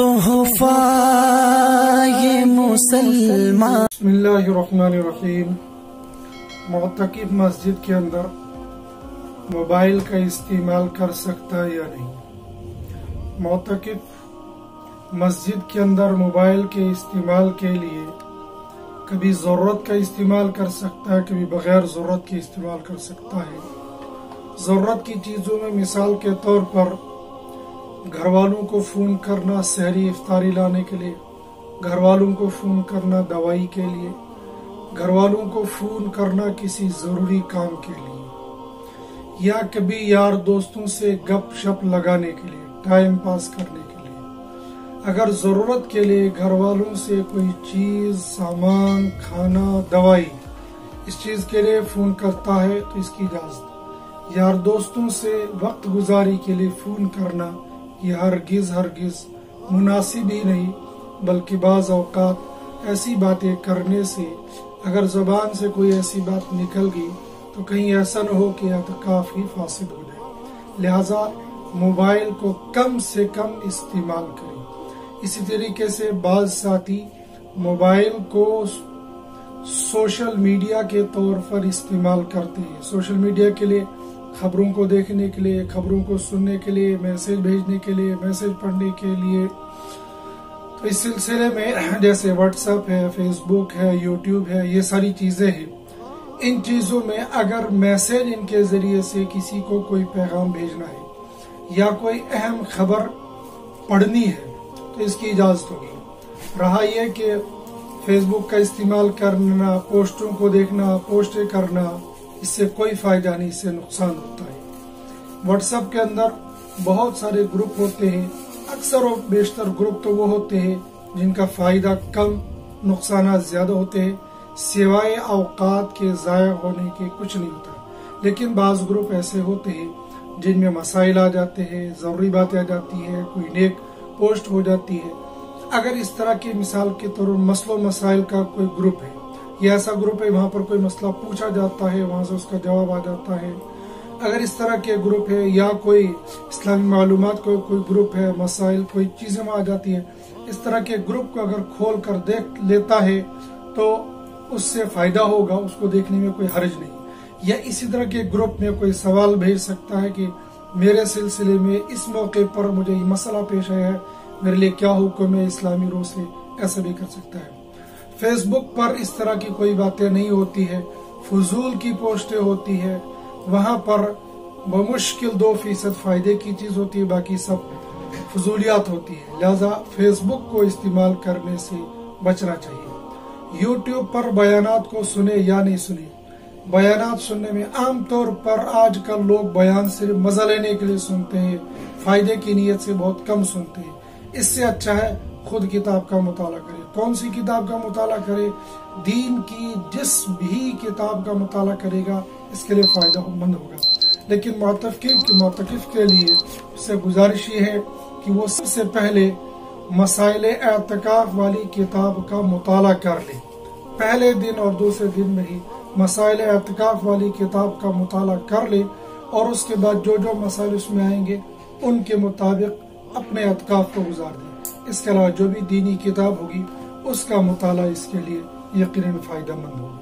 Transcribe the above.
تحفہ یہ مسلمان۔ بسم اللہ الرحمن الرحیم۔ معتکف مسجد کے اندر موبائل کا استعمال کر سکتا ہے یا نہیں؟ معتکف مسجد کے اندر موبائل کے استعمال کے لیے کبھی ضرورت کا استعمال کر سکتا ہے، کبھی بغیر ضرورت کے استعمال کر سکتا ہے۔ ضرورت کی چیزوں میں مثال کے طور پر گھر والوں کو فون کرنا سحری افطاری لانے کے لیے، گھر والوں کو فون کرنا دوائی کے لیے، گھر والوں کو فون کرنا کسی ضروری کام کے لیے، یا کبھی یار دوستوں سے گپ شپ لگانے کے لیے، ٹائم پاس کرنے کے لیے۔ اگر ضرورت کے لیے گھر والوں سے کوئی چیز، سامان، کھانا، دوائی، اس چیز کے لیے فون کرتا ہے تو اس کی اجازت۔ یار دوستوں سے وقت گزاری کے لیے فون کرنا یہ ہرگز مناسب ہی نہیں، بلکہ بعض اوقات ایسی باتیں کرنے سے اگر زبان سے کوئی ایسی بات نکل گئی تو کہیں ایسا نہ ہو کہ اعتکاف ہی فاسد ہو جائے، لہذا موبائل کو کم سے کم استعمال کریں۔ اسی طریقے سے بعض ساتھی موبائل کو سوشل میڈیا کے طور پر استعمال کرتے ہیں، سوشل میڈیا کے لیے خبروں کو دیکھنے کے لیے، خبروں کو سننے کے لیے، میسج بھیجنے کے لیے، میسج پڑھنے کے لیے۔ تو اس سلسلے میں جیسے واٹس ایپ ہے، فیس بک ہے، یوٹیوب ہے، یہ ساری چیزیں ہیں۔ ان چیزوں میں اگر میسج ان کے ذریعے سے کسی کو کوئی پیغام بھیجنا ہے یا کوئی اہم خبر پڑھنی ہے تو اس کی اجازت ہوگی۔ رہا یہ کہ فیس بک کا استعمال کرنا، پوسٹوں کو دیکھنا، پوسٹیں کرنا، اس سے کوئی فائدہ نہیں، اس سے نقصان ہوتا ہے۔ واٹس ایپ کے اندر بہت سارے گروپ ہوتے ہیں، اکثر و بیشتر گروپ تو وہ ہوتے ہیں جن کا فائدہ کم، نقصانات زیادہ ہوتے ہیں، سوائے اوقات کے ضائع ہونے کے کچھ نہیں ہوتا۔ لیکن بعض گروپ ایسے ہوتے ہیں جن میں مسائل آ جاتے ہیں، ضروری باتیں آ جاتی ہیں، کوئی نیک پوسٹ ہو جاتی ہے۔ اگر اس طرح کی مثال کے طور پر مسئلہ و مسائل کا کوئی گروپ ہے، یہ ایسا گروپ ہے وہاں پر کوئی مسئلہ پوچھا جاتا ہے، وہاں سے اس کا جواب آ جاتا ہے۔ اگر اس طرح کے گروپ ہے یا کوئی اسلامی معلومات کوئی گروپ ہے، مسائل کوئی چیزیں وہاں آ جاتی ہیں، اس طرح کے گروپ کو اگر کھول کر دیکھ لیتا ہے تو اس سے فائدہ ہوگا، اس کو دیکھنے میں کوئی حرج نہیں۔ یا اسی طرح کے گروپ میں کوئی سوال بھیج سکتا ہے کہ میرے سلسلے میں اس موقع پر مجھے یہ مسئلہ پیش آیا ہے، میرے لیے کیا حکم ہے اسلامی روح سے، ایسا بھی کر سکتا ہے۔ فیس بک پر اس طرح کی کوئی باتیں نہیں ہوتی ہے، فضول کی پوسٹیں ہوتی ہے، وہاں پر بمشکل 2% فائدے کی چیز ہوتی ہے، باقی سب فضولیات ہوتی ہے، لہذا فیس بک کو استعمال کرنے سے بچنا چاہیے۔ یوٹیوب پر بیانات کو سنے یا نہیں سنے، بیانات سننے میں عام طور پر آج کل لوگ بیان صرف مزہ لینے کے لیے سنتے ہیں، فائدے کی نیت سے بہت کم سنتے ہیں۔ اس سے اچھا ہے خود کتاب کا مطالعہ کرے۔ کون سی کتاب کا مطالعہ کرے؟ دین کی جس بھی کتاب کا مطالعہ کرے گا اس کے لیے فائدہ مند ہوگا۔ لیکن معتکف کے لیے اس سے گزارش یہ ہے کہ وہ سب سے پہلے مسائل اعتکاف والی کتاب کا مطالعہ کر لے، پہلے دن اور دوسرے دن میں ہی مسائل اعتکاف والی کتاب کا مطالعہ کر لے، اور اس کے بعد جو جو مسائل اس میں آئیں گے ان کے مطابق اپنے اعتکاف کو گزار دیں۔ اس کے علاوہ جو بھی دینی کتاب ہوگی اس کا مطالعہ اس کے لیے یقیناً فائدہ مند ہوگا۔